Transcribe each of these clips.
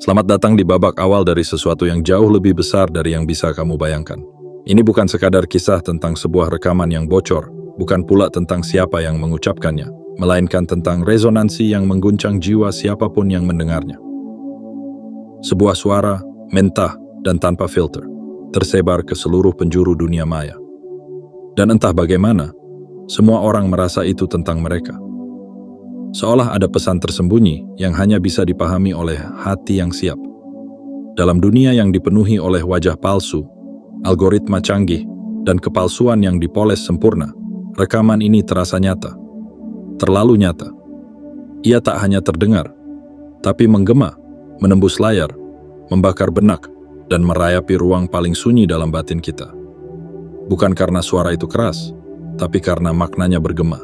Selamat datang di babak awal dari sesuatu yang jauh lebih besar dari yang bisa kamu bayangkan. Ini bukan sekadar kisah tentang sebuah rekaman yang bocor, bukan pula tentang siapa yang mengucapkannya, melainkan tentang resonansi yang mengguncang jiwa siapapun yang mendengarnya. Sebuah suara, mentah dan tanpa filter, tersebar ke seluruh penjuru dunia maya. Dan entah bagaimana, semua orang merasa itu tentang mereka. Seolah ada pesan tersembunyi yang hanya bisa dipahami oleh hati yang siap. Dalam dunia yang dipenuhi oleh wajah palsu, algoritma canggih, dan kepalsuan yang dipoles sempurna, rekaman ini terasa nyata. Terlalu nyata. Ia tak hanya terdengar, tapi menggema, menembus layar, membakar benak, dan merayapi ruang paling sunyi dalam batin kita. Bukan karena suara itu keras, tapi karena maknanya bergema.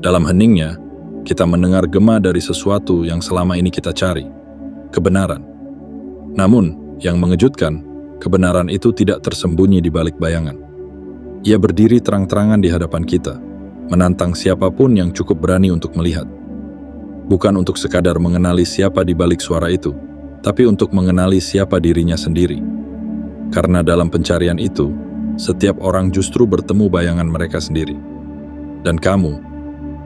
Dalam heningnya, kita mendengar gema dari sesuatu yang selama ini kita cari, kebenaran. Namun, yang mengejutkan, kebenaran itu tidak tersembunyi di balik bayangan. Ia berdiri terang-terangan di hadapan kita, menantang siapapun yang cukup berani untuk melihat. Bukan untuk sekadar mengenali siapa di balik suara itu, tapi untuk mengenali siapa dirinya sendiri. Karena dalam pencarian itu, setiap orang justru bertemu bayangan mereka sendiri. Dan kamu,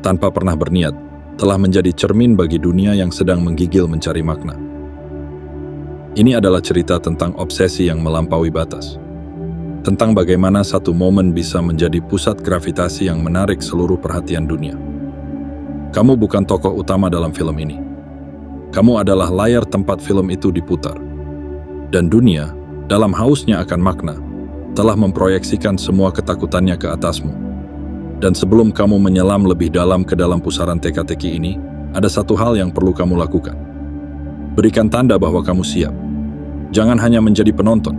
tanpa pernah berniat, telah menjadi cermin bagi dunia yang sedang menggigil mencari makna. Ini adalah cerita tentang obsesi yang melampaui batas. Tentang bagaimana satu momen bisa menjadi pusat gravitasi yang menarik seluruh perhatian dunia. Kamu bukan tokoh utama dalam film ini. Kamu adalah layar tempat film itu diputar. Dan dunia, dalam hausnya akan makna, telah memproyeksikan semua ketakutannya ke atasmu. Dan sebelum kamu menyelam lebih dalam ke dalam pusaran teka-teki ini, ada satu hal yang perlu kamu lakukan. Berikan tanda bahwa kamu siap. Jangan hanya menjadi penonton.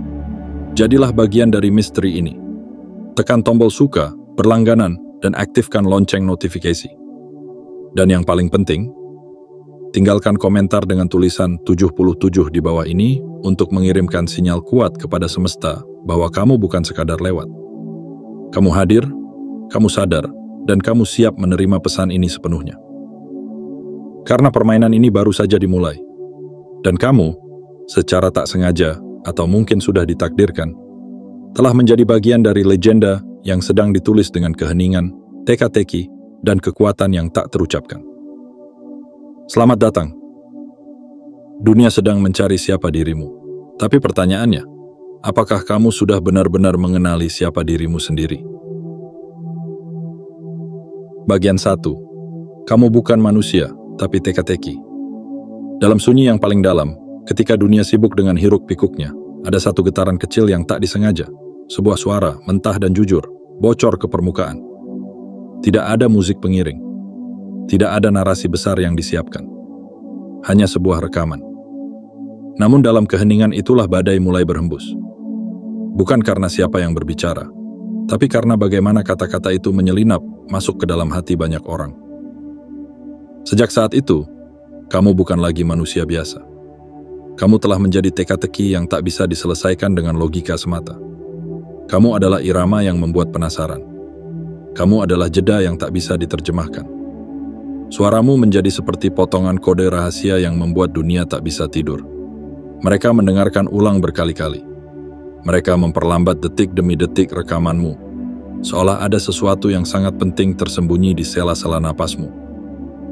Jadilah bagian dari misteri ini. Tekan tombol suka, berlangganan, dan aktifkan lonceng notifikasi. Dan yang paling penting, tinggalkan komentar dengan tulisan 77 di bawah ini untuk mengirimkan sinyal kuat kepada semesta bahwa kamu bukan sekadar lewat. Kamu hadir, kamu sadar, dan kamu siap menerima pesan ini sepenuhnya. Karena permainan ini baru saja dimulai. Dan kamu, secara tak sengaja, atau mungkin sudah ditakdirkan, telah menjadi bagian dari legenda yang sedang ditulis dengan keheningan, teka-teki, dan kekuatan yang tak terucapkan. Selamat datang. Dunia sedang mencari siapa dirimu. Tapi pertanyaannya, apakah kamu sudah benar-benar mengenali siapa dirimu sendiri? Bagian 1. Kamu bukan manusia, tapi teka-teki. Dalam sunyi yang paling dalam, ketika dunia sibuk dengan hiruk-pikuknya, ada satu getaran kecil yang tak disengaja. Sebuah suara, mentah dan jujur, bocor ke permukaan. Tidak ada musik pengiring. Tidak ada narasi besar yang disiapkan. Hanya sebuah rekaman. Namun dalam keheningan itulah badai mulai berhembus. Bukan karena siapa yang berbicara, tapi karena bagaimana kata-kata itu menyelinap masuk ke dalam hati banyak orang. Sejak saat itu, kamu bukan lagi manusia biasa. Kamu telah menjadi teka-teki yang tak bisa diselesaikan dengan logika semata. Kamu adalah irama yang membuat penasaran. Kamu adalah jeda yang tak bisa diterjemahkan. Suaramu menjadi seperti potongan kode rahasia yang membuat dunia tak bisa tidur. Mereka mendengarkan ulang berkali-kali. Mereka memperlambat detik demi detik rekamanmu, seolah ada sesuatu yang sangat penting tersembunyi di sela-sela napasmu.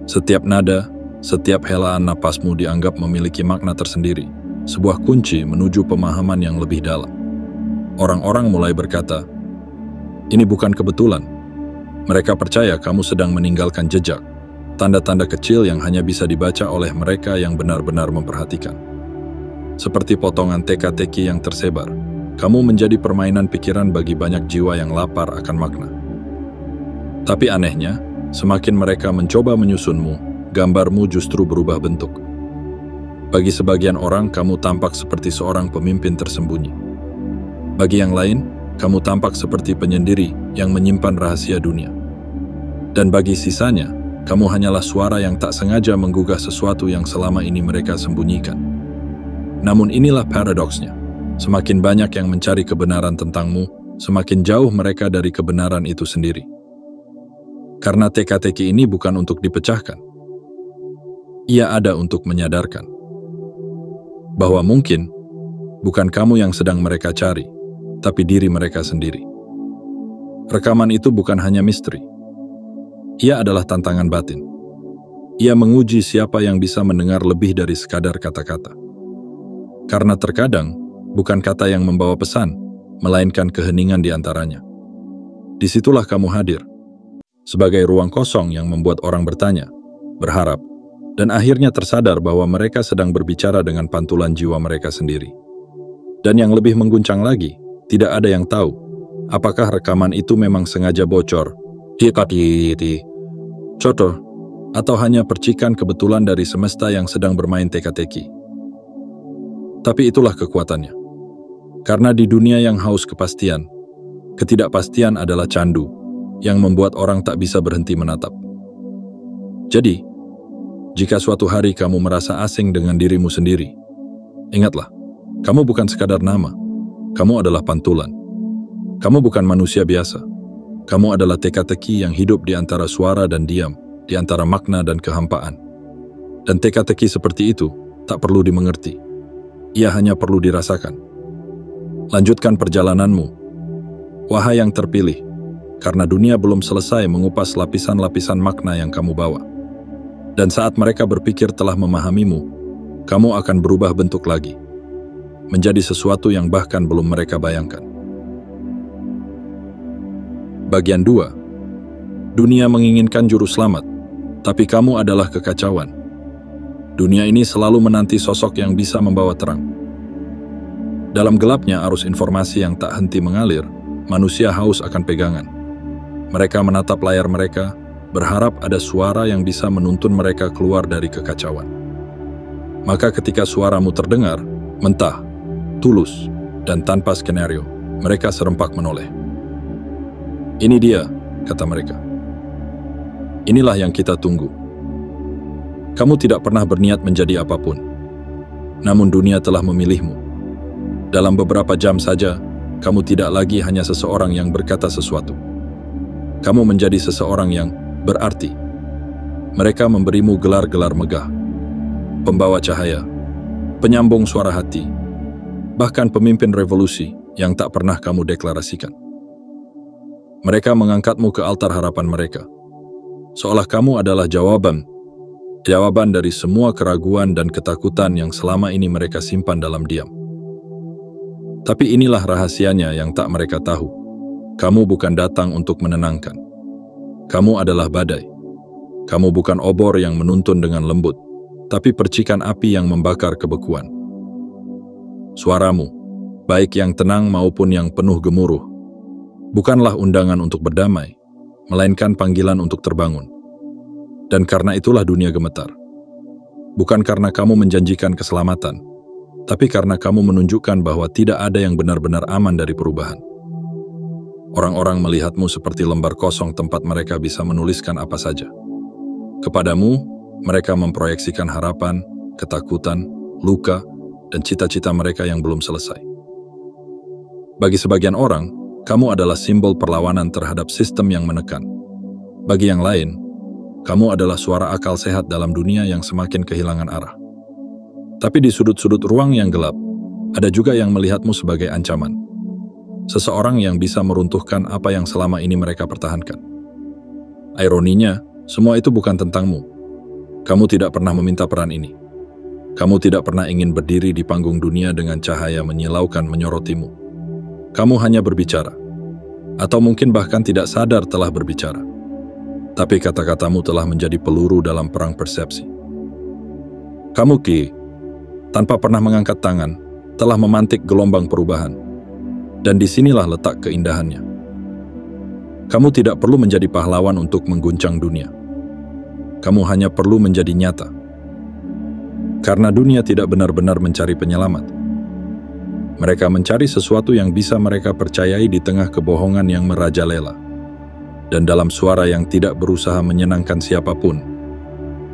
Setiap nada, setiap helaan napasmu dianggap memiliki makna tersendiri, sebuah kunci menuju pemahaman yang lebih dalam. Orang-orang mulai berkata, ini bukan kebetulan. Mereka percaya kamu sedang meninggalkan jejak, tanda-tanda kecil yang hanya bisa dibaca oleh mereka yang benar-benar memperhatikan. Seperti potongan teka-teki yang tersebar, kamu menjadi permainan pikiran bagi banyak jiwa yang lapar akan makna. Tapi anehnya, semakin mereka mencoba menyusunmu, gambarmu justru berubah bentuk. Bagi sebagian orang, kamu tampak seperti seorang pemimpin tersembunyi. Bagi yang lain, kamu tampak seperti penyendiri yang menyimpan rahasia dunia. Dan bagi sisanya, kamu hanyalah suara yang tak sengaja menggugah sesuatu yang selama ini mereka sembunyikan. Namun inilah paradoksnya. Semakin banyak yang mencari kebenaran tentangmu, semakin jauh mereka dari kebenaran itu sendiri. Karena teka-teki ini bukan untuk dipecahkan. Ia ada untuk menyadarkan. bahwa mungkin bukan kamu yang sedang mereka cari, tapi diri mereka sendiri. Rekaman itu bukan hanya misteri. Ia adalah tantangan batin. Ia menguji siapa yang bisa mendengar lebih dari sekadar kata-kata. Karena terkadang, bukan kata yang membawa pesan, melainkan keheningan di antaranya. Disitulah kamu hadir, sebagai ruang kosong yang membuat orang bertanya, berharap, dan akhirnya tersadar bahwa mereka sedang berbicara dengan pantulan jiwa mereka sendiri. Dan yang lebih mengguncang lagi, tidak ada yang tahu, apakah rekaman itu memang sengaja bocor, contoh, atau hanya percikan kebetulan dari semesta yang sedang bermain teka-teki. Tapi itulah kekuatannya. Karena di dunia yang haus kepastian, ketidakpastian adalah candu yang membuat orang tak bisa berhenti menatap. Jadi, jika suatu hari kamu merasa asing dengan dirimu sendiri, ingatlah, kamu bukan sekadar nama, kamu adalah pantulan. Kamu bukan manusia biasa. Kamu adalah teka-teki yang hidup di antara suara dan diam, di antara makna dan kehampaan. Dan teka-teki seperti itu tak perlu dimengerti. Ia hanya perlu dirasakan. Lanjutkan perjalananmu, wahai yang terpilih, karena dunia belum selesai mengupas lapisan-lapisan makna yang kamu bawa. Dan saat mereka berpikir telah memahamimu, kamu akan berubah bentuk lagi, menjadi sesuatu yang bahkan belum mereka bayangkan. Bagian 2. Dunia menginginkan juru selamat, tapi kamu adalah kekacauan. Dunia ini selalu menanti sosok yang bisa membawa terang. Dalam gelapnya arus informasi yang tak henti mengalir, manusia haus akan pegangan. Mereka menatap layar mereka, berharap ada suara yang bisa menuntun mereka keluar dari kekacauan. Maka ketika suaramu terdengar, mentah, tulus, dan tanpa skenario, mereka serempak menoleh. Ini dia, kata mereka. Inilah yang kita tunggu. Kamu tidak pernah berniat menjadi apapun, namun dunia telah memilihmu. Dalam beberapa jam saja, kamu tidak lagi hanya seseorang yang berkata sesuatu. Kamu menjadi seseorang yang berarti. Mereka memberimu gelar-gelar megah, pembawa cahaya, penyambung suara hati, bahkan pemimpin revolusi yang tak pernah kamu deklarasikan. Mereka mengangkatmu ke altar harapan mereka, seolah kamu adalah jawaban dari semua keraguan dan ketakutan yang selama ini mereka simpan dalam diam. Tapi inilah rahasianya yang tak mereka tahu. Kamu bukan datang untuk menenangkan. Kamu adalah badai. Kamu bukan obor yang menuntun dengan lembut, tapi percikan api yang membakar kebekuan. Suaramu, baik yang tenang maupun yang penuh gemuruh, bukanlah undangan untuk berdamai, melainkan panggilan untuk terbangun. Dan karena itulah dunia gemetar. Bukan karena kamu menjanjikan keselamatan, tapi karena kamu menunjukkan bahwa tidak ada yang benar-benar aman dari perubahan. Orang-orang melihatmu seperti lembar kosong tempat mereka bisa menuliskan apa saja. Kepadamu, mereka memproyeksikan harapan, ketakutan, luka, dan cita-cita mereka yang belum selesai. Bagi sebagian orang, kamu adalah simbol perlawanan terhadap sistem yang menekan. Bagi yang lain, kamu adalah suara akal sehat dalam dunia yang semakin kehilangan arah. Tapi di sudut-sudut ruang yang gelap, ada juga yang melihatmu sebagai ancaman. Seseorang yang bisa meruntuhkan apa yang selama ini mereka pertahankan. Ironinya, semua itu bukan tentangmu. Kamu tidak pernah meminta peran ini. Kamu tidak pernah ingin berdiri di panggung dunia dengan cahaya menyilaukan menyorotimu. Kamu hanya berbicara, atau mungkin bahkan tidak sadar telah berbicara. Tapi kata-katamu telah menjadi peluru dalam perang persepsi. Kamu, tanpa pernah mengangkat tangan, telah memantik gelombang perubahan. Dan disinilah letak keindahannya. Kamu tidak perlu menjadi pahlawan untuk mengguncang dunia. Kamu hanya perlu menjadi nyata. Karena dunia tidak benar-benar mencari penyelamat. Mereka mencari sesuatu yang bisa mereka percayai di tengah kebohongan yang merajalela. Dan dalam suara yang tidak berusaha menyenangkan siapapun,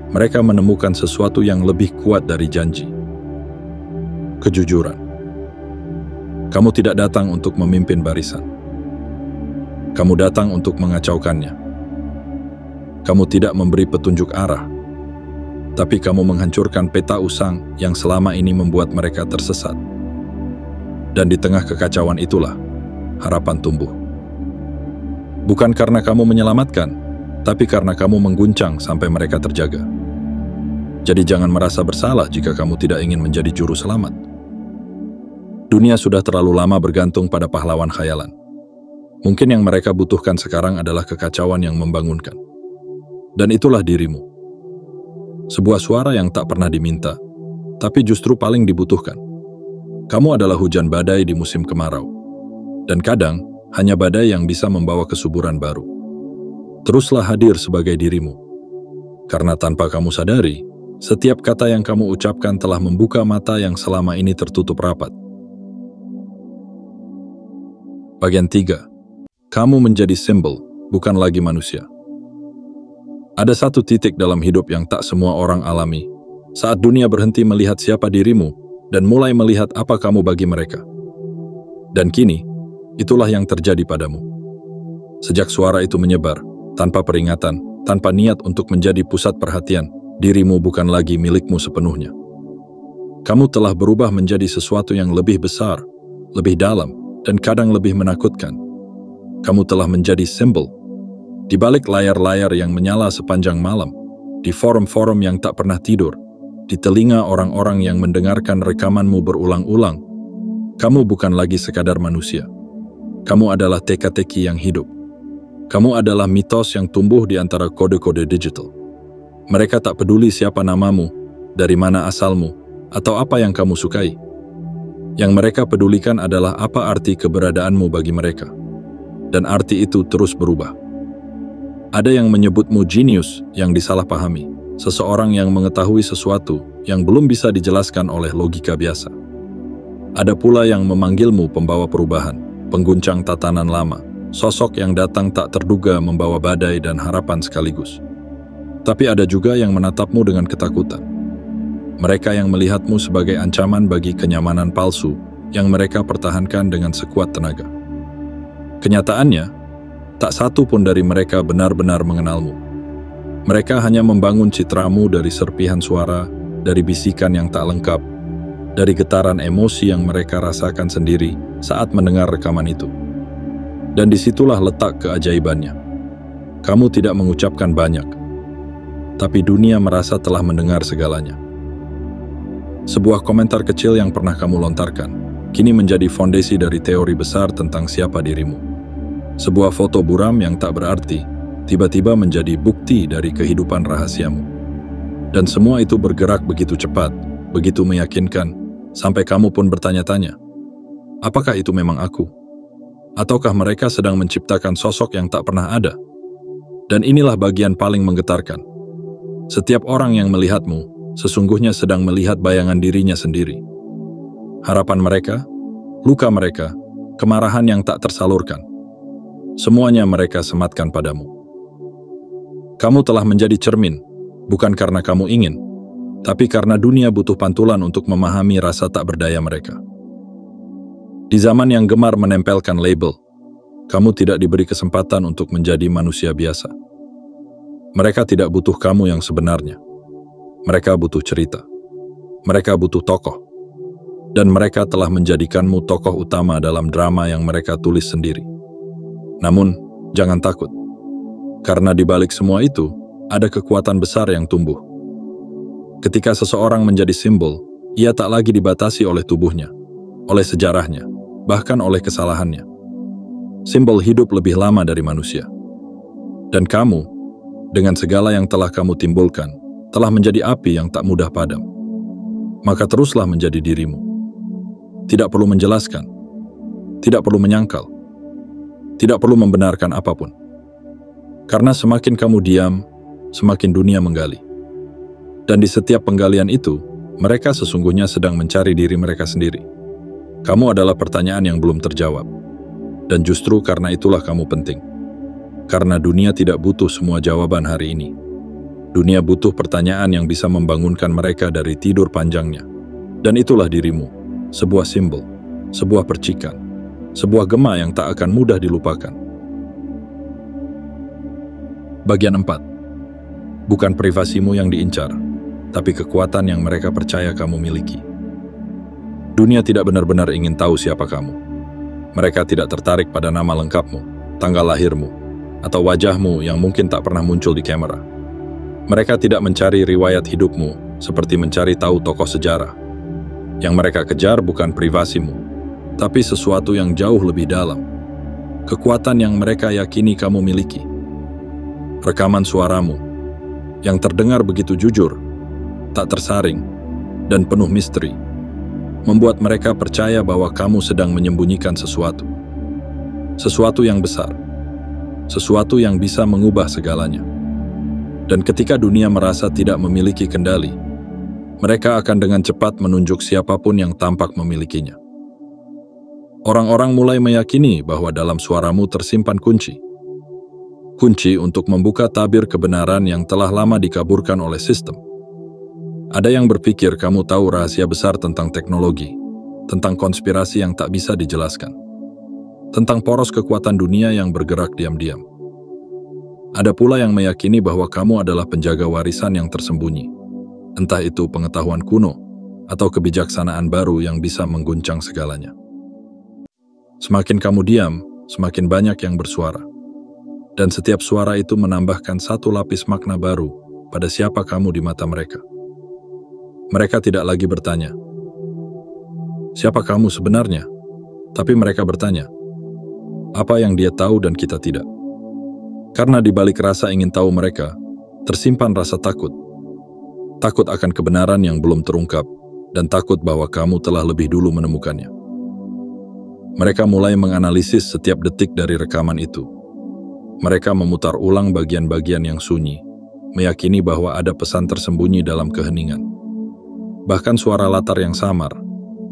mereka menemukan sesuatu yang lebih kuat dari janji. Kejujuran. Kamu tidak datang untuk memimpin barisan. Kamu datang untuk mengacaukannya. Kamu tidak memberi petunjuk arah. Tapi kamu menghancurkan peta usang yang selama ini membuat mereka tersesat. Dan di tengah kekacauan itulah harapan tumbuh. Bukan karena kamu menyelamatkan, tapi karena kamu mengguncang sampai mereka terjaga. Jadi jangan merasa bersalah jika kamu tidak ingin menjadi juru selamat. Dunia sudah terlalu lama bergantung pada pahlawan khayalan. Mungkin yang mereka butuhkan sekarang adalah kekacauan yang membangunkan. Dan itulah dirimu. Sebuah suara yang tak pernah diminta, tapi justru paling dibutuhkan. Kamu adalah hujan badai di musim kemarau. Dan kadang, hanya badai yang bisa membawa kesuburan baru. Teruslah hadir sebagai dirimu. Karena tanpa kamu sadari, setiap kata yang kamu ucapkan telah membuka mata yang selama ini tertutup rapat. Bagian 3. Kamu menjadi simbol, bukan lagi manusia. Ada satu titik dalam hidup yang tak semua orang alami, saat dunia berhenti melihat siapa dirimu dan mulai melihat apa kamu bagi mereka. Dan kini, itulah yang terjadi padamu. Sejak suara itu menyebar, tanpa peringatan, tanpa niat untuk menjadi pusat perhatian, dirimu bukan lagi milikmu sepenuhnya. Kamu telah berubah menjadi sesuatu yang lebih besar, lebih dalam, dan kadang lebih menakutkan. Kamu telah menjadi simbol. Di balik layar-layar yang menyala sepanjang malam, di forum-forum yang tak pernah tidur, di telinga orang-orang yang mendengarkan rekamanmu berulang-ulang, kamu bukan lagi sekadar manusia. Kamu adalah teka-teki yang hidup. Kamu adalah mitos yang tumbuh di antara kode-kode digital. Mereka tak peduli siapa namamu, dari mana asalmu, atau apa yang kamu sukai. Yang mereka pedulikan adalah apa arti keberadaanmu bagi mereka. Dan arti itu terus berubah. Ada yang menyebutmu jenius yang disalahpahami, seseorang yang mengetahui sesuatu yang belum bisa dijelaskan oleh logika biasa. Ada pula yang memanggilmu pembawa perubahan, pengguncang tatanan lama, sosok yang datang tak terduga membawa badai dan harapan sekaligus. Tapi ada juga yang menatapmu dengan ketakutan. Mereka yang melihatmu sebagai ancaman bagi kenyamanan palsu yang mereka pertahankan dengan sekuat tenaga. Kenyataannya, tak satu pun dari mereka benar-benar mengenalmu. Mereka hanya membangun citramu dari serpihan suara, dari bisikan yang tak lengkap, dari getaran emosi yang mereka rasakan sendiri saat mendengar rekaman itu. Dan disitulah letak keajaibannya. Kamu tidak mengucapkan banyak, tapi dunia merasa telah mendengar segalanya. Sebuah komentar kecil yang pernah kamu lontarkan, kini menjadi fondasi dari teori besar tentang siapa dirimu. Sebuah foto buram yang tak berarti, tiba-tiba menjadi bukti dari kehidupan rahasiamu. Dan semua itu bergerak begitu cepat, begitu meyakinkan, sampai kamu pun bertanya-tanya, apakah itu memang aku? Ataukah mereka sedang menciptakan sosok yang tak pernah ada? Dan inilah bagian paling menggetarkan. Setiap orang yang melihatmu, sesungguhnya sedang melihat bayangan dirinya sendiri. Harapan mereka, luka mereka, kemarahan yang tak tersalurkan. Semuanya mereka sematkan padamu. Kamu telah menjadi cermin, bukan karena kamu ingin, tapi karena dunia butuh pantulan untuk memahami rasa tak berdaya mereka. Di zaman yang gemar menempelkan label, kamu tidak diberi kesempatan untuk menjadi manusia biasa. Mereka tidak butuh kamu yang sebenarnya. Mereka butuh cerita. Mereka butuh tokoh. Dan mereka telah menjadikanmu tokoh utama dalam drama yang mereka tulis sendiri. Namun, jangan takut. Karena di balik semua itu, ada kekuatan besar yang tumbuh. Ketika seseorang menjadi simbol, ia tak lagi dibatasi oleh tubuhnya, oleh sejarahnya, bahkan oleh kesalahannya. Simbol hidup lebih lama dari manusia. Dan kamu, dengan segala yang telah kamu timbulkan, telah menjadi api yang tak mudah padam. Maka teruslah menjadi dirimu. Tidak perlu menjelaskan, tidak perlu menyangkal, tidak perlu membenarkan apapun. Karena semakin kamu diam, semakin dunia menggali. Dan di setiap penggalian itu, mereka sesungguhnya sedang mencari diri mereka sendiri. Kamu adalah pertanyaan yang belum terjawab. Dan justru karena itulah kamu penting. Karena dunia tidak butuh semua jawaban hari ini. Dunia butuh pertanyaan yang bisa membangunkan mereka dari tidur panjangnya. Dan itulah dirimu, sebuah simbol, sebuah percikan, sebuah gema yang tak akan mudah dilupakan. Bagian 4. Bukan privasimu yang diincar, tapi kekuatan yang mereka percaya kamu miliki. Dunia tidak benar-benar ingin tahu siapa kamu. Mereka tidak tertarik pada nama lengkapmu, tanggal lahirmu, atau wajahmu yang mungkin tak pernah muncul di kamera. Mereka tidak mencari riwayat hidupmu seperti mencari tahu tokoh sejarah. Yang mereka kejar bukan privasimu, tapi sesuatu yang jauh lebih dalam. Kekuatan yang mereka yakini kamu miliki. Rekaman suaramu, yang terdengar begitu jujur, tak tersaring, dan penuh misteri, membuat mereka percaya bahwa kamu sedang menyembunyikan sesuatu. Sesuatu yang besar. Sesuatu yang bisa mengubah segalanya. Dan ketika dunia merasa tidak memiliki kendali, mereka akan dengan cepat menunjuk siapapun yang tampak memilikinya. Orang-orang mulai meyakini bahwa dalam suaramu tersimpan kunci. Kunci untuk membuka tabir kebenaran yang telah lama dikaburkan oleh sistem. Ada yang berpikir kamu tahu rahasia besar tentang teknologi, tentang konspirasi yang tak bisa dijelaskan, tentang poros kekuatan dunia yang bergerak diam-diam. Ada pula yang meyakini bahwa kamu adalah penjaga warisan yang tersembunyi, entah itu pengetahuan kuno atau kebijaksanaan baru yang bisa mengguncang segalanya. Semakin kamu diam, semakin banyak yang bersuara. Dan setiap suara itu menambahkan satu lapis makna baru pada siapa kamu di mata mereka. Mereka tidak lagi bertanya, siapa kamu sebenarnya? Tapi mereka bertanya, apa yang dia tahu dan kita tidak? Karena di balik rasa ingin tahu mereka, tersimpan rasa takut. Takut akan kebenaran yang belum terungkap, dan takut bahwa kamu telah lebih dulu menemukannya. Mereka mulai menganalisis setiap detik dari rekaman itu. Mereka memutar ulang bagian-bagian yang sunyi, meyakini bahwa ada pesan tersembunyi dalam keheningan. Bahkan suara latar yang samar,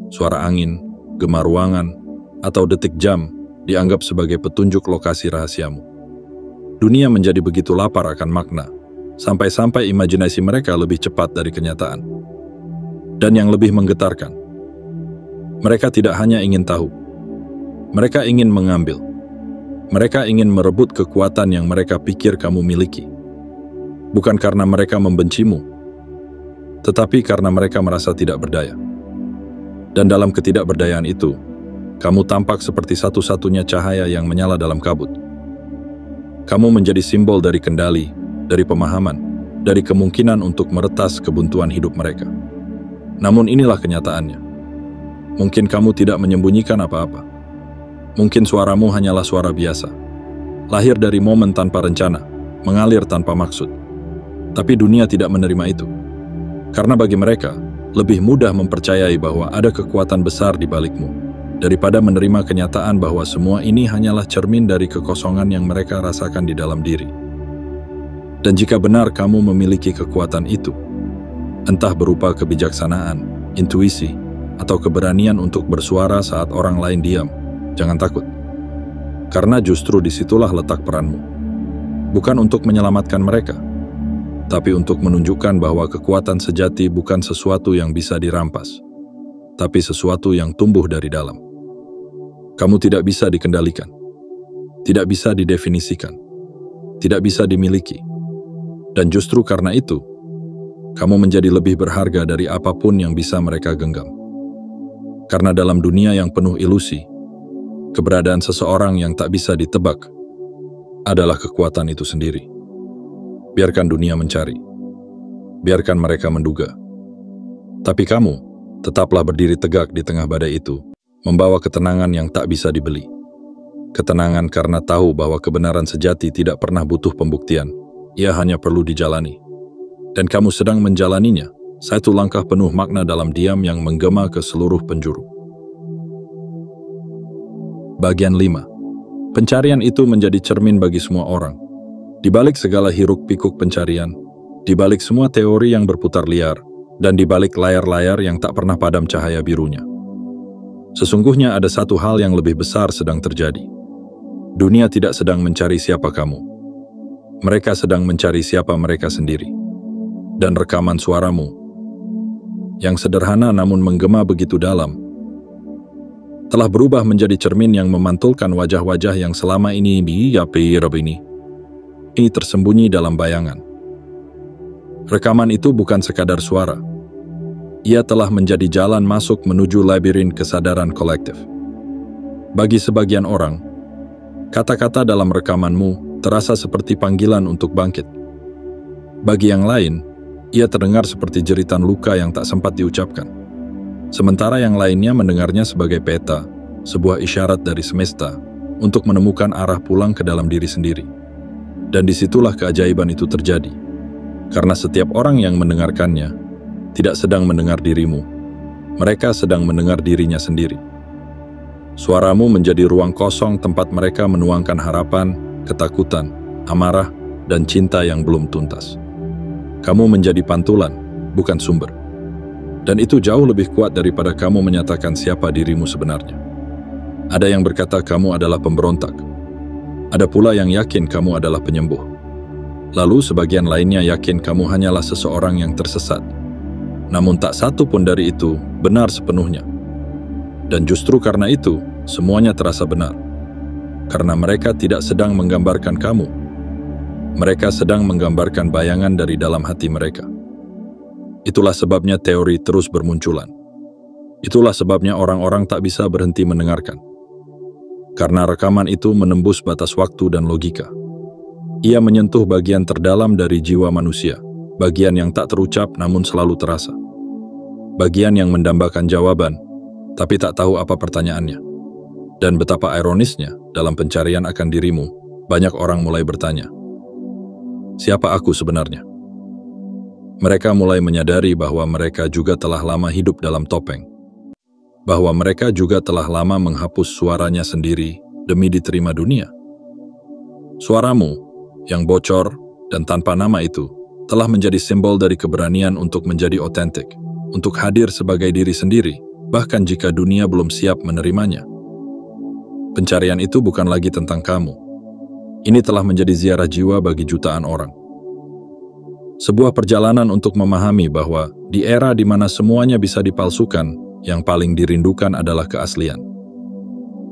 suara angin, gema ruangan, atau detik jam dianggap sebagai petunjuk lokasi rahasiamu. Dunia menjadi begitu lapar akan makna, sampai-sampai imajinasi mereka lebih cepat dari kenyataan. Dan yang lebih menggetarkan, mereka tidak hanya ingin tahu, mereka ingin mengambil. Mereka ingin merebut kekuatan yang mereka pikir kamu miliki. Bukan karena mereka membencimu, tetapi karena mereka merasa tidak berdaya. Dan dalam ketidakberdayaan itu, kamu tampak seperti satu-satunya cahaya yang menyala dalam kabut. Kamu menjadi simbol dari kendali, dari pemahaman, dari kemungkinan untuk meretas kebuntuan hidup mereka. Namun inilah kenyataannya. Mungkin kamu tidak menyembunyikan apa-apa. Mungkin suaramu hanyalah suara biasa, lahir dari momen tanpa rencana, mengalir tanpa maksud. Tapi dunia tidak menerima itu. Karena bagi mereka, lebih mudah mempercayai bahwa ada kekuatan besar di balikmu, daripada menerima kenyataan bahwa semua ini hanyalah cermin dari kekosongan yang mereka rasakan di dalam diri. Dan jika benar kamu memiliki kekuatan itu, entah berupa kebijaksanaan, intuisi, atau keberanian untuk bersuara saat orang lain diam, jangan takut. Karena justru disitulah letak peranmu. Bukan untuk menyelamatkan mereka, tapi untuk menunjukkan bahwa kekuatan sejati bukan sesuatu yang bisa dirampas, tapi sesuatu yang tumbuh dari dalam. Kamu tidak bisa dikendalikan, tidak bisa didefinisikan, tidak bisa dimiliki. Dan justru karena itu, kamu menjadi lebih berharga dari apapun yang bisa mereka genggam. Karena dalam dunia yang penuh ilusi, keberadaan seseorang yang tak bisa ditebak adalah kekuatan itu sendiri. Biarkan dunia mencari. Biarkan mereka menduga. Tapi kamu tetaplah berdiri tegak di tengah badai itu, membawa ketenangan yang tak bisa dibeli. Ketenangan karena tahu bahwa kebenaran sejati tidak pernah butuh pembuktian. Ia hanya perlu dijalani. Dan kamu sedang menjalaninya, satu langkah penuh makna dalam diam yang menggema ke seluruh penjuru. Bagian 5. Pencarian itu menjadi cermin bagi semua orang. Di balik segala hiruk-pikuk pencarian, di balik semua teori yang berputar liar, dan di balik layar-layar yang tak pernah padam cahaya birunya. Sesungguhnya ada satu hal yang lebih besar sedang terjadi. Dunia tidak sedang mencari siapa kamu. Mereka sedang mencari siapa mereka sendiri. Dan rekaman suaramu, yang sederhana namun menggema begitu dalam, telah berubah menjadi cermin yang memantulkan wajah-wajah yang selama ini ini tersembunyi dalam bayangan. Rekaman itu bukan sekadar suara. Ia telah menjadi jalan masuk menuju labirin kesadaran kolektif. Bagi sebagian orang, kata-kata dalam rekamanmu terasa seperti panggilan untuk bangkit. Bagi yang lain, ia terdengar seperti jeritan luka yang tak sempat diucapkan. Sementara yang lainnya mendengarnya sebagai peta, sebuah isyarat dari semesta untuk menemukan arah pulang ke dalam diri sendiri. Dan disitulah keajaiban itu terjadi. Karena setiap orang yang mendengarkannya tidak sedang mendengar dirimu. Mereka sedang mendengar dirinya sendiri. Suaramu menjadi ruang kosong tempat mereka menuangkan harapan, ketakutan, amarah, dan cinta yang belum tuntas. Kamu menjadi pantulan, bukan sumber. Dan itu jauh lebih kuat daripada kamu menyatakan siapa dirimu sebenarnya. Ada yang berkata kamu adalah pemberontak. Ada pula yang yakin kamu adalah penyembuh. Lalu sebagian lainnya yakin kamu hanyalah seseorang yang tersesat. Namun tak satu pun dari itu benar sepenuhnya. Dan justru karena itu, semuanya terasa benar. Karena mereka tidak sedang menggambarkan kamu. Mereka sedang menggambarkan bayangan dari dalam hati mereka. Itulah sebabnya teori terus bermunculan. Itulah sebabnya orang-orang tak bisa berhenti mendengarkan. Karena rekaman itu menembus batas waktu dan logika. Ia menyentuh bagian terdalam dari jiwa manusia, bagian yang tak terucap namun selalu terasa. Bagian yang mendambakan jawaban, tapi tak tahu apa pertanyaannya. Dan betapa ironisnya, dalam pencarian akan dirimu, banyak orang mulai bertanya, siapa aku sebenarnya? Mereka mulai menyadari bahwa mereka juga telah lama hidup dalam topeng. Bahwa mereka juga telah lama menghapus suaranya sendiri demi diterima dunia. Suaramu, yang bocor dan tanpa nama itu, telah menjadi simbol dari keberanian untuk menjadi otentik, untuk hadir sebagai diri sendiri, bahkan jika dunia belum siap menerimanya. Pencarian itu bukan lagi tentang kamu. Ini telah menjadi ziarah jiwa bagi jutaan orang. Sebuah perjalanan untuk memahami bahwa di era di mana semuanya bisa dipalsukan, yang paling dirindukan adalah keaslian.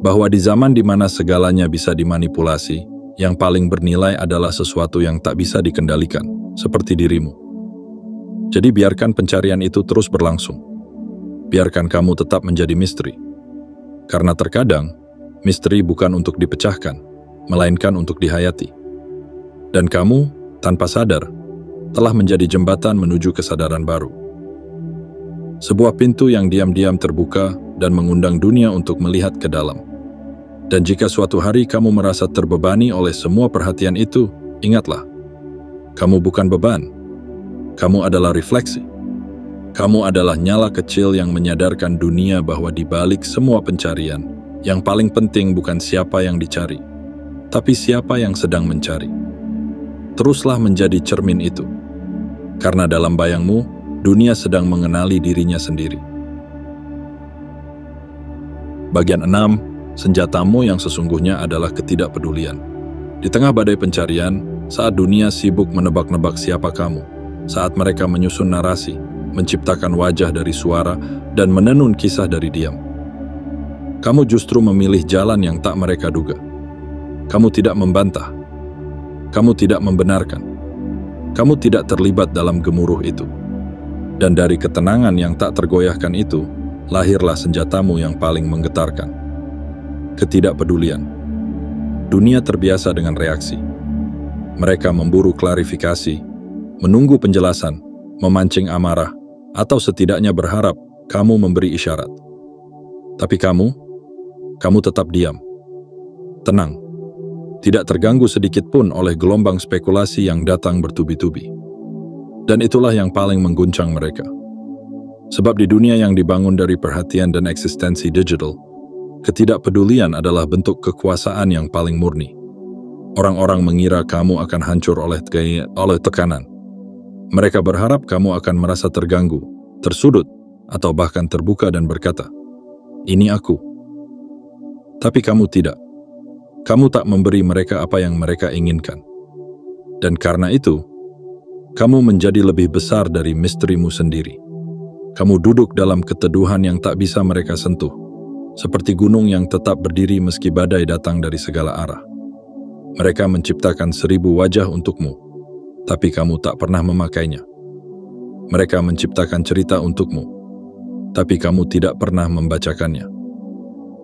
Bahwa di zaman di mana segalanya bisa dimanipulasi, yang paling bernilai adalah sesuatu yang tak bisa dikendalikan, seperti dirimu. Jadi biarkan pencarian itu terus berlangsung. Biarkan kamu tetap menjadi misteri. Karena terkadang, misteri bukan untuk dipecahkan, melainkan untuk dihayati. Dan kamu, tanpa sadar, telah menjadi jembatan menuju kesadaran baru. Sebuah pintu yang diam-diam terbuka dan mengundang dunia untuk melihat ke dalam. Dan jika suatu hari kamu merasa terbebani oleh semua perhatian itu, ingatlah, kamu bukan beban. Kamu adalah refleksi. Kamu adalah nyala kecil yang menyadarkan dunia bahwa di balik semua pencarian, yang paling penting bukan siapa yang dicari, tapi siapa yang sedang mencari. Teruslah menjadi cermin itu. Karena dalam bayangmu, dunia sedang mengenali dirinya sendiri. Bagian 6. Senjatamu yang sesungguhnya adalah ketidakpedulian. Di tengah badai pencarian, saat dunia sibuk menebak-nebak siapa kamu, saat mereka menyusun narasi, menciptakan wajah dari suara, dan menenun kisah dari diam, kamu justru memilih jalan yang tak mereka duga. Kamu tidak membantah. Kamu tidak membenarkan. Kamu tidak terlibat dalam gemuruh itu. Dan dari ketenangan yang tak tergoyahkan itu, lahirlah senjatamu yang paling menggetarkan. Ketidakpedulian. Dunia terbiasa dengan reaksi. Mereka memburu klarifikasi, menunggu penjelasan, memancing amarah, atau setidaknya berharap kamu memberi isyarat. Tapi kamu tetap diam. Tenang. Tidak terganggu sedikit pun oleh gelombang spekulasi yang datang bertubi-tubi. Dan itulah yang paling mengguncang mereka. Sebab di dunia yang dibangun dari perhatian dan eksistensi digital, ketidakpedulian adalah bentuk kekuasaan yang paling murni. Orang-orang mengira kamu akan hancur oleh tekanan. Mereka berharap kamu akan merasa terganggu, tersudut, atau bahkan terbuka dan berkata, "Ini aku." Tapi kamu tidak. Kamu tak memberi mereka apa yang mereka inginkan. Dan karena itu, kamu menjadi lebih besar dari misterimu sendiri. Kamu duduk dalam keteduhan yang tak bisa mereka sentuh, seperti gunung yang tetap berdiri meski badai datang dari segala arah. Mereka menciptakan 1000 wajah untukmu, tapi kamu tak pernah memakainya. Mereka menciptakan cerita untukmu, tapi kamu tidak pernah membacakannya.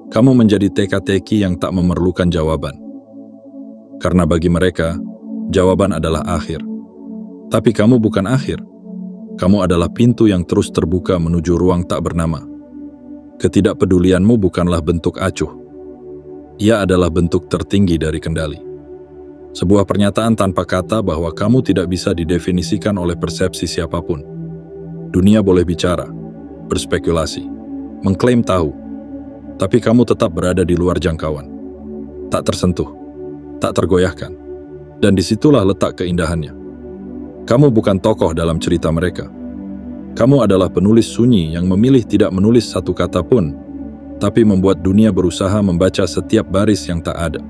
Kamu menjadi teka-teki yang tak memerlukan jawaban. Karena bagi mereka, jawaban adalah akhir. Tapi kamu bukan akhir. Kamu adalah pintu yang terus terbuka menuju ruang tak bernama. Ketidakpedulianmu bukanlah bentuk acuh. Ia adalah bentuk tertinggi dari kendali. Sebuah pernyataan tanpa kata bahwa kamu tidak bisa didefinisikan oleh persepsi siapapun. Dunia boleh bicara, berspekulasi, mengklaim tahu, tapi kamu tetap berada di luar jangkauan. Tak tersentuh, tak tergoyahkan. Dan disitulah letak keindahannya. Kamu bukan tokoh dalam cerita mereka. Kamu adalah penulis sunyi yang memilih tidak menulis satu kata pun, tapi membuat dunia berusaha membaca setiap baris yang tak ada.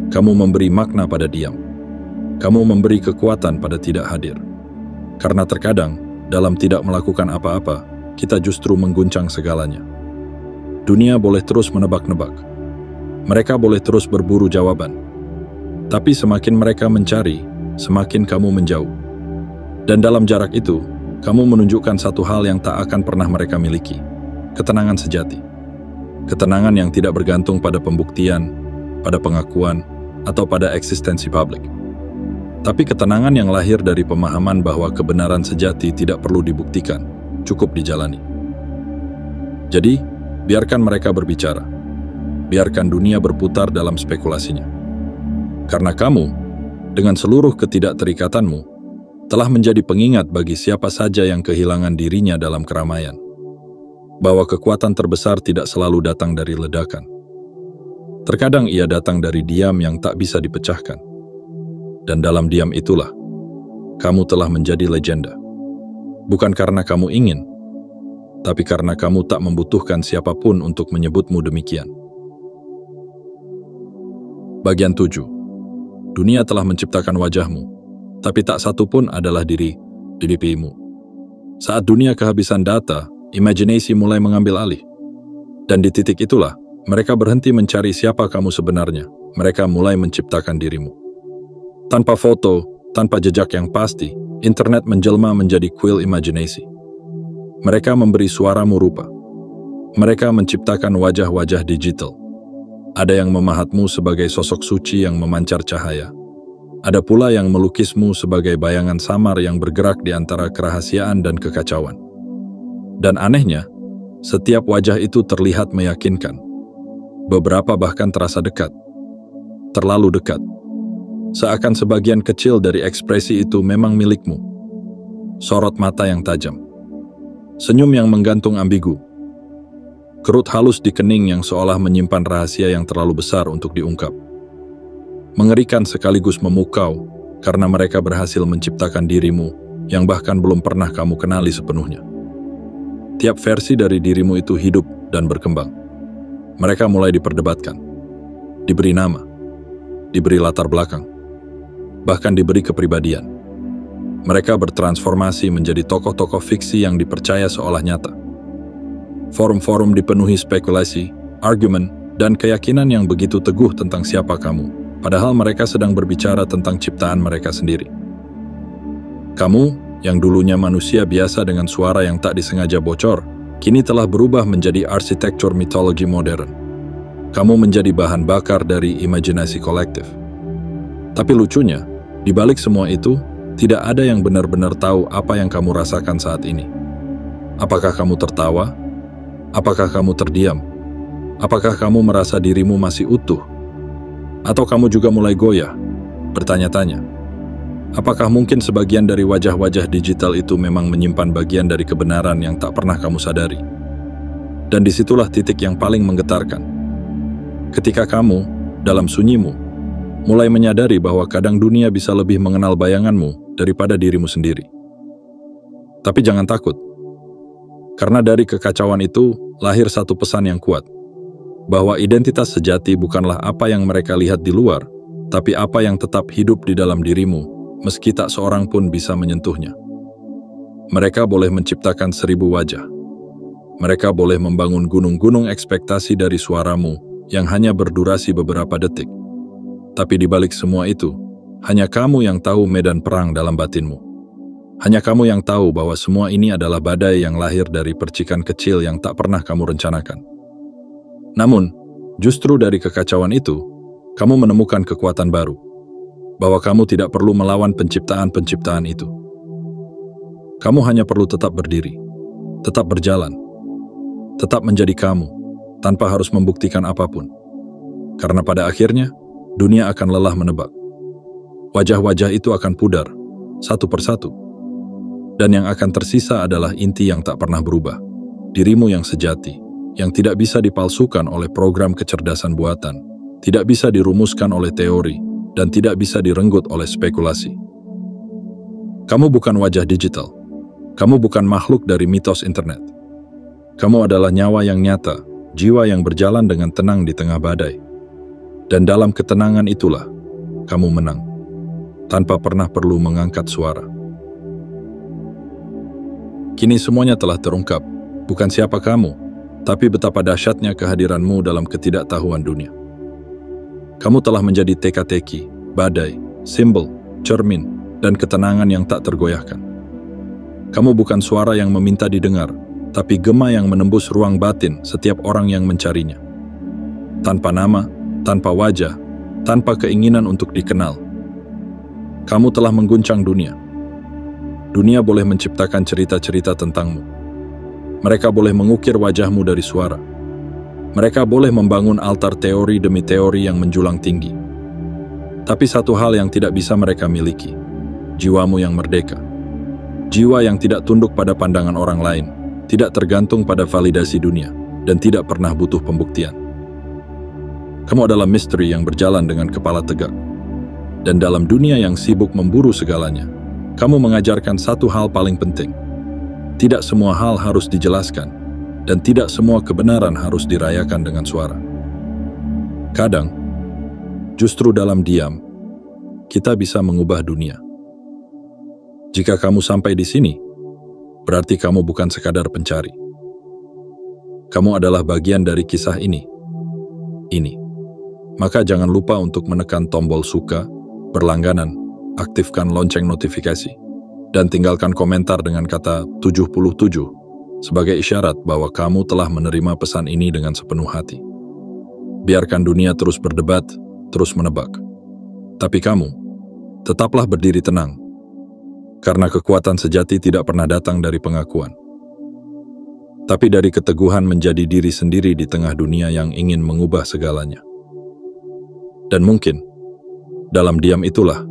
Kamu memberi makna pada diam. Kamu memberi kekuatan pada tidak hadir. Karena terkadang, dalam tidak melakukan apa-apa, kita justru mengguncang segalanya. Dunia boleh terus menebak-nebak. Mereka boleh terus berburu jawaban. Tapi semakin mereka mencari, semakin kamu menjauh. Dan dalam jarak itu, kamu menunjukkan satu hal yang tak akan pernah mereka miliki. Ketenangan sejati. Ketenangan yang tidak bergantung pada pembuktian, pada pengakuan, atau pada eksistensi publik. Tapi ketenangan yang lahir dari pemahaman bahwa kebenaran sejati tidak perlu dibuktikan, cukup dijalani. Jadi, biarkan mereka berbicara. Biarkan dunia berputar dalam spekulasinya. Karena kamu, dengan seluruh ketidakterikatanmu, telah menjadi pengingat bagi siapa saja yang kehilangan dirinya dalam keramaian. Bahwa kekuatan terbesar tidak selalu datang dari ledakan. Terkadang ia datang dari diam yang tak bisa dipecahkan. Dan dalam diam itulah, kamu telah menjadi legenda. Bukan karena kamu ingin, tapi karena kamu tak membutuhkan siapapun untuk menyebutmu demikian. Bagian 7. Dunia telah menciptakan wajahmu, tapi tak satu pun adalah dirimu. Saat dunia kehabisan data, imajinasi mulai mengambil alih. Dan di titik itulah, mereka berhenti mencari siapa kamu sebenarnya. Mereka mulai menciptakan dirimu. Tanpa foto, tanpa jejak yang pasti, internet menjelma menjadi kuil imajinasi. Mereka memberi suaramu rupa. Mereka menciptakan wajah-wajah digital. Ada yang memahatmu sebagai sosok suci yang memancar cahaya. Ada pula yang melukismu sebagai bayangan samar yang bergerak di antara kerahasiaan dan kekacauan. Dan anehnya, setiap wajah itu terlihat meyakinkan. Beberapa bahkan terasa dekat. Terlalu dekat. Seakan sebagian kecil dari ekspresi itu memang milikmu. Sorot mata yang tajam. Senyum yang menggantung ambigu. Kerut halus di kening yang seolah menyimpan rahasia yang terlalu besar untuk diungkap. Mengerikan sekaligus memukau karena mereka berhasil menciptakan dirimu yang bahkan belum pernah kamu kenali sepenuhnya. Tiap versi dari dirimu itu hidup dan berkembang. Mereka mulai diperdebatkan, diberi nama, diberi latar belakang, bahkan diberi kepribadian. Mereka bertransformasi menjadi tokoh-tokoh fiksi yang dipercaya seolah nyata. Forum-forum dipenuhi spekulasi, argumen, dan keyakinan yang begitu teguh tentang siapa kamu, padahal mereka sedang berbicara tentang ciptaan mereka sendiri. Kamu, yang dulunya manusia biasa dengan suara yang tak disengaja bocor, kini telah berubah menjadi arsitektur mitologi modern. Kamu menjadi bahan bakar dari imajinasi kolektif. Tapi lucunya, di balik semua itu, tidak ada yang benar-benar tahu apa yang kamu rasakan saat ini. Apakah kamu tertawa? Apakah kamu terdiam? Apakah kamu merasa dirimu masih utuh? Atau kamu juga mulai goyah, bertanya-tanya? Apakah mungkin sebagian dari wajah-wajah digital itu memang menyimpan bagian dari kebenaran yang tak pernah kamu sadari? Dan disitulah titik yang paling menggetarkan. Ketika kamu, dalam sunyimu, mulai menyadari bahwa kadang dunia bisa lebih mengenal bayanganmu daripada dirimu sendiri. Tapi jangan takut. Karena dari kekacauan itu lahir satu pesan yang kuat. Bahwa identitas sejati bukanlah apa yang mereka lihat di luar, tapi apa yang tetap hidup di dalam dirimu, meski tak seorang pun bisa menyentuhnya. Mereka boleh menciptakan 1000 wajah. Mereka boleh membangun gunung-gunung ekspektasi dari suaramu yang hanya berdurasi beberapa detik. Tapi di balik semua itu, hanya kamu yang tahu medan perang dalam batinmu. Hanya kamu yang tahu bahwa semua ini adalah badai yang lahir dari percikan kecil yang tak pernah kamu rencanakan. Namun, justru dari kekacauan itu, kamu menemukan kekuatan baru, bahwa kamu tidak perlu melawan penciptaan-penciptaan itu. Kamu hanya perlu tetap berdiri, tetap berjalan, tetap menjadi kamu, tanpa harus membuktikan apapun. Karena pada akhirnya, dunia akan lelah menebak. Wajah-wajah itu akan pudar, satu persatu. Dan yang akan tersisa adalah inti yang tak pernah berubah. Dirimu yang sejati, yang tidak bisa dipalsukan oleh program kecerdasan buatan, tidak bisa dirumuskan oleh teori, dan tidak bisa direnggut oleh spekulasi. Kamu bukan wajah digital. Kamu bukan makhluk dari mitos internet. Kamu adalah nyawa yang nyata, jiwa yang berjalan dengan tenang di tengah badai. Dan dalam ketenangan itulah, kamu menang, tanpa pernah perlu mengangkat suara. Kini semuanya telah terungkap, bukan siapa kamu, tapi betapa dahsyatnya kehadiranmu dalam ketidaktahuan dunia. Kamu telah menjadi teka-teki, badai, simbol, cermin, dan ketenangan yang tak tergoyahkan. Kamu bukan suara yang meminta didengar, tapi gema yang menembus ruang batin setiap orang yang mencarinya. Tanpa nama, tanpa wajah, tanpa keinginan untuk dikenal. Kamu telah mengguncang dunia. Dunia boleh menciptakan cerita-cerita tentangmu. Mereka boleh mengukir wajahmu dari suara. Mereka boleh membangun altar teori demi teori yang menjulang tinggi. Tapi satu hal yang tidak bisa mereka miliki, jiwamu yang merdeka. Jiwa yang tidak tunduk pada pandangan orang lain, tidak tergantung pada validasi dunia, dan tidak pernah butuh pembuktian. Kamu adalah misteri yang berjalan dengan kepala tegak. Dan dalam dunia yang sibuk memburu segalanya, kamu mengajarkan satu hal paling penting. Tidak semua hal harus dijelaskan, dan tidak semua kebenaran harus dirayakan dengan suara. Kadang, justru dalam diam, kita bisa mengubah dunia. Jika kamu sampai di sini, berarti kamu bukan sekadar pencari. Kamu adalah bagian dari kisah ini. Maka jangan lupa untuk menekan tombol suka, berlangganan, aktifkan lonceng notifikasi, dan tinggalkan komentar dengan kata 77 sebagai isyarat bahwa kamu telah menerima pesan ini dengan sepenuh hati. Biarkan dunia terus berdebat, terus menebak. Tapi kamu, tetaplah berdiri tenang, karena kekuatan sejati tidak pernah datang dari pengakuan, tapi dari keteguhan menjadi diri sendiri di tengah dunia yang ingin mengubah segalanya. Dan mungkin, dalam diam itulah,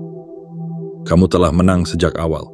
kamu telah menang sejak awal.